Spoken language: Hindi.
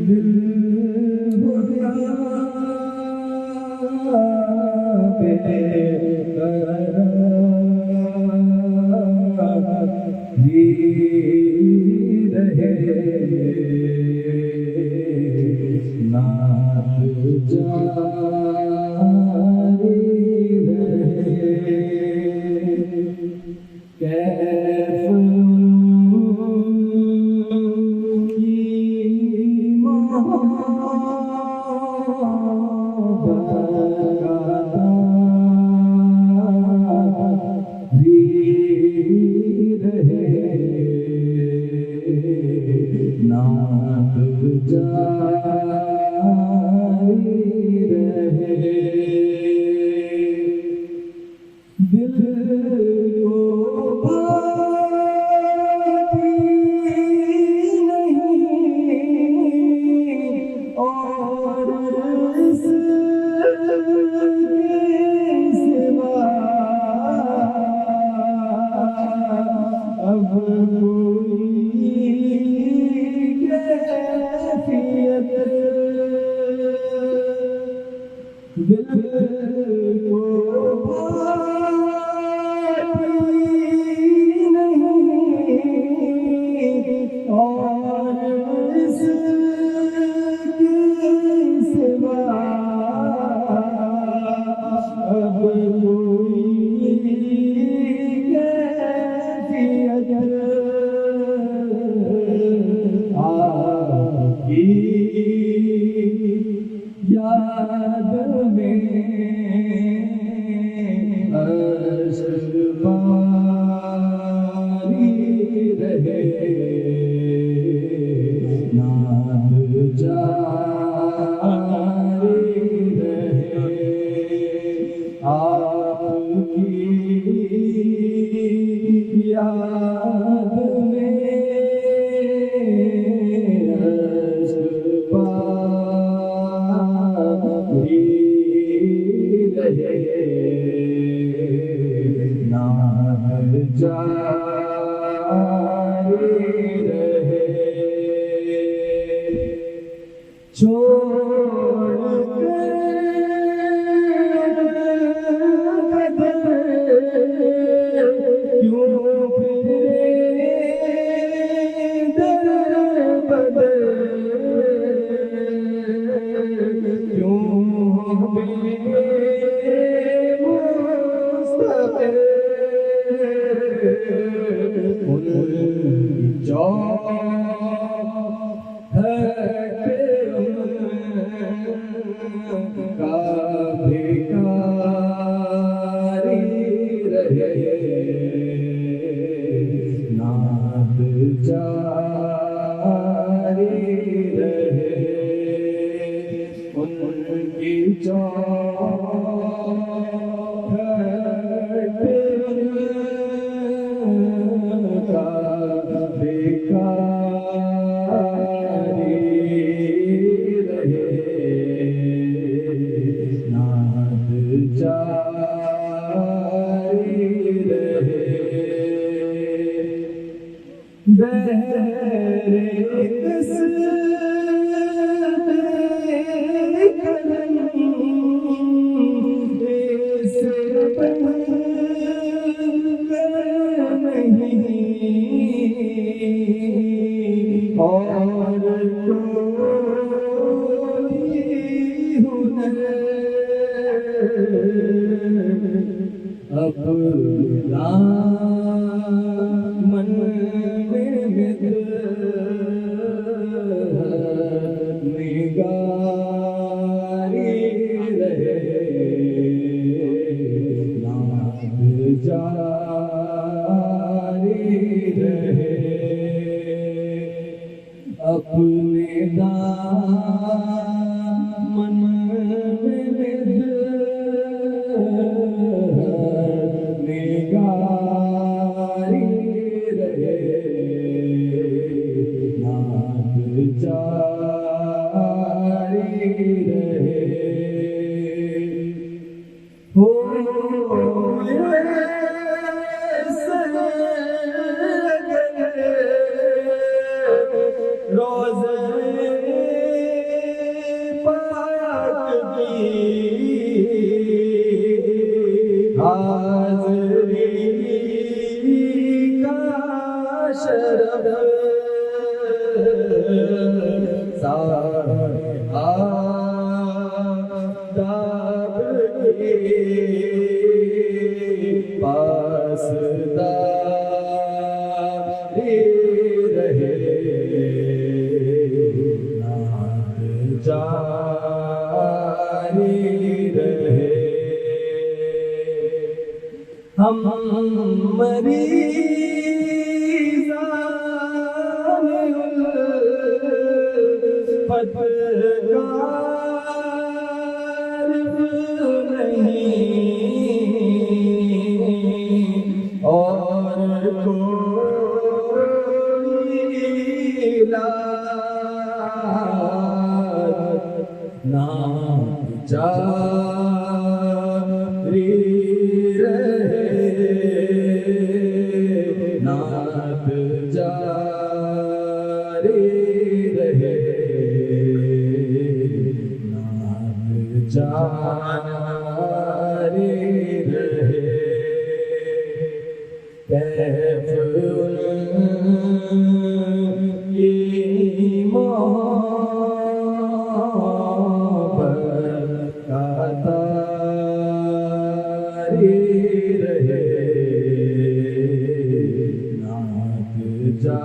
दिल हो गया बेकरार, जी रहे नात जारी रहे। कैफ की मोहब्बत का भी रहे नात जारी रहे। दिल को भाती नहीं और इसके सिवा अब कोई कैफियत। दिल को भाती नहीं और इसके सिवा अब कोई कैफियत। आपकी याद में अश्क बारी रहे नात जारी रहे। आपकी याद में अश्क बारी रहे नात जारी रहे। छोड़ क्यों फिरे दर बदर, क्यों बेमुस्तक़िल का भिखारी रहे नात जारी रहे। उनकी चौखट का भिखारी रहे नात जारी रहे। बहरे और कोई हुनर अपना मन में निगारी रहे नात जारी रहे। अपने दामन में निगारी रहे नात जारी पासदारी रहे नाथ जारी रहे। हम मरीज़ान उल्फत का और कोई इलाज ना जारी रहे नाथ जारी रहे नाथ जारी रहे। कैफ़ुल मोहब्बत का तारी रहे नाथ जा